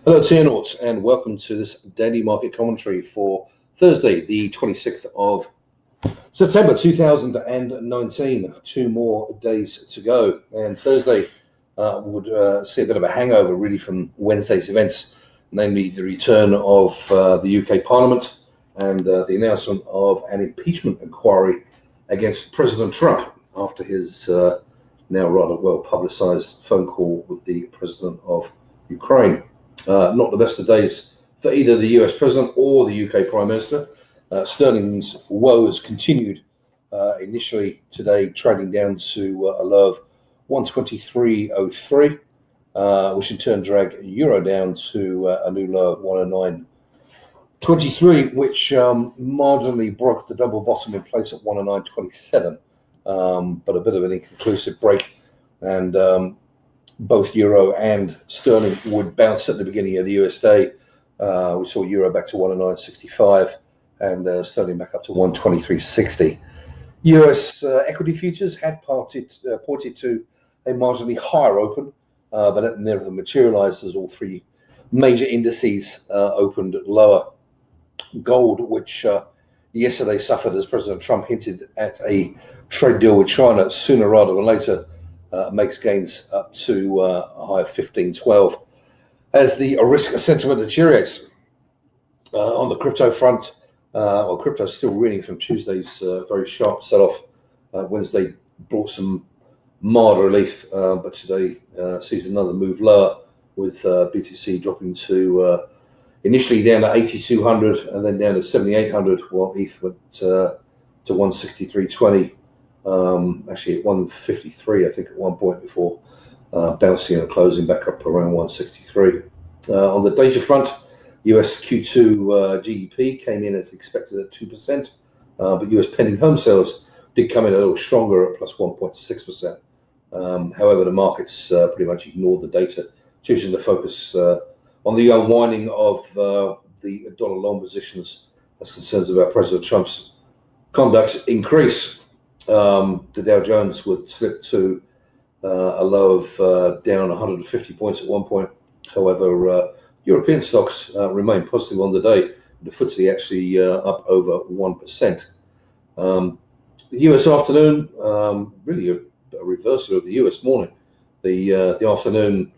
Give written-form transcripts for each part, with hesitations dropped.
Hello, Theonauts, and welcome to this daily market commentary for Thursday, the 26th of September 2019. 2 more days to go, and Thursday would see a bit of a hangover really from Wednesday's events, namely the return of the UK Parliament and the announcement of an impeachment inquiry against President Trump after his now rather well publicised phone call with the President of Ukraine. Not the best of days for either the US President or the UK Prime Minister. Sterling's woes continued initially today, trading down to a low of 123.03, which in turn dragged Euro down to a new low of 109.23, which marginally broke the double bottom in place at 109.27, but a bit of an inconclusive break. And both Euro and Sterling would bounce at the beginning of the US day. We saw Euro back to 109.65 and Sterling back up to 123.60. US equity futures had pointed to a marginally higher open, but that never materialized as all three major indices opened lower. Gold, which yesterday suffered as President Trump hinted at a trade deal with China sooner rather than later, makes gains up to a high of 15.12 as the risk sentiment deteriorates. On the crypto front, crypto is still reeling from Tuesday's very sharp sell-off. Wednesday brought some mild relief, but today sees another move lower, with BTC dropping to initially down to 8,200 and then down to 7,800, while ETH went to 163.20. Actually at 153, I think, at one point before bouncing and closing back up around 163. On the data front, US Q2 GDP came in as expected at 2%, but US pending home sales did come in a little stronger at plus 1.6%. However, the markets pretty much ignored the data, choosing to focus on the unwinding of the dollar long positions as concerns about President Trump's conduct increase. The Dow Jones would slip to a low of down 150 points at one point. However, European stocks remain positive on the day. The FTSE actually up over 1%. The US afternoon, really a reversal of the US morning. The afternoon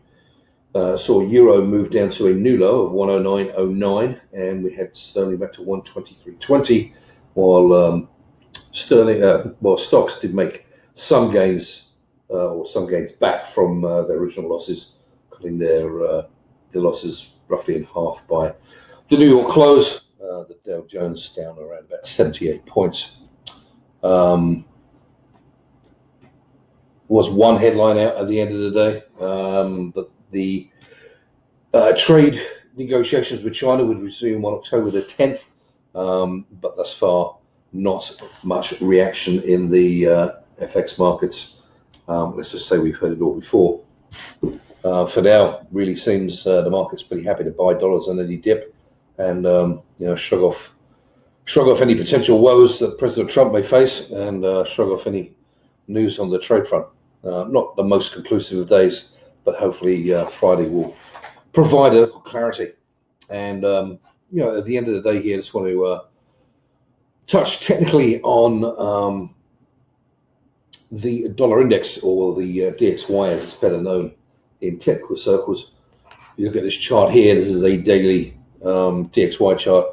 saw Euro move down to a new low of 109.09, and we had Sterling back to 123.20, while stocks did make some gains, or some gains back from their original losses, cutting their losses roughly in half by the New York close. The Dow Jones down around about 78 points. Was one headline out at the end of the day, that the trade negotiations with China would resume on October the 10th, but thus far not much reaction in the FX markets. Let's just say we've heard it all before. For now, really seems the market's pretty happy to buy dollars on any dip, and shrug off any potential woes that President Trump may face, and shrug off any news on the trade front. Not the most conclusive of days, but hopefully Friday will provide a little clarity. And at the end of the day here, I just want to touch technically on the dollar index, or the DXY as it's better known in technical circles. You look at this chart here. This is a daily DXY chart.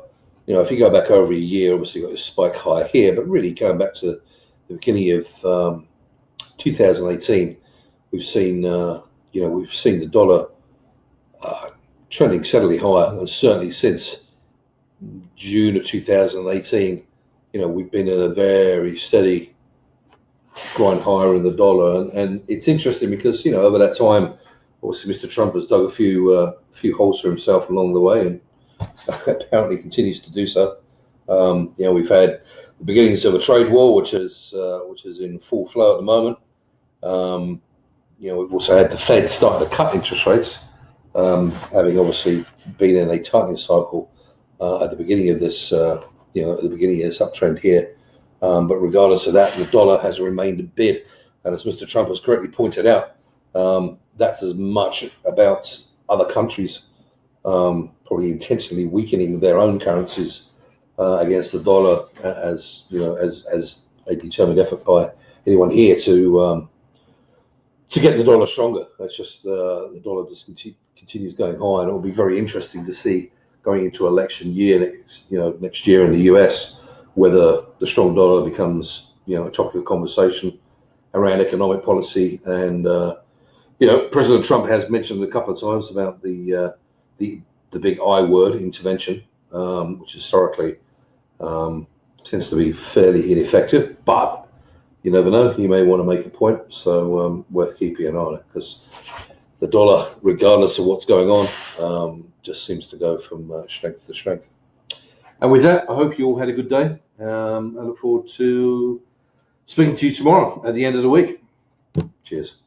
If you go back over a year, obviously you've got this spike higher here, but really going back to the beginning of 2018, we've seen the dollar trending steadily higher, and certainly since June of 2018, we've been in a very steady grind higher in the dollar, and it's interesting because over that time, obviously Mr. Trump has dug a few holes for himself along the way, and apparently continues to do so. We've had the beginnings of a trade war, which is in full flow at the moment. We've also had the Fed starting to cut interest rates, having obviously been in a tightening cycle at the beginning of this uptrend here. But regardless of that, the dollar has remained a bid, and as Mr. Trump has correctly pointed out, that's as much about other countries probably intentionally weakening their own currencies against the dollar, as you know, as a determined effort by anyone here to get the dollar stronger. That's just the dollar just continues going high, and it will be very interesting to see going into election year next year in the US whether the strong dollar becomes a topic of conversation around economic policy. And President Trump has mentioned a couple of times about the big I word, intervention, which historically tends to be fairly ineffective, but you never know, he may want to make a point, so worth keeping an eye on it, because the dollar, regardless of what's going on, just seems to go from strength to strength. And with that, I hope you all had a good day. I look forward to speaking to you tomorrow at the end of the week. Cheers.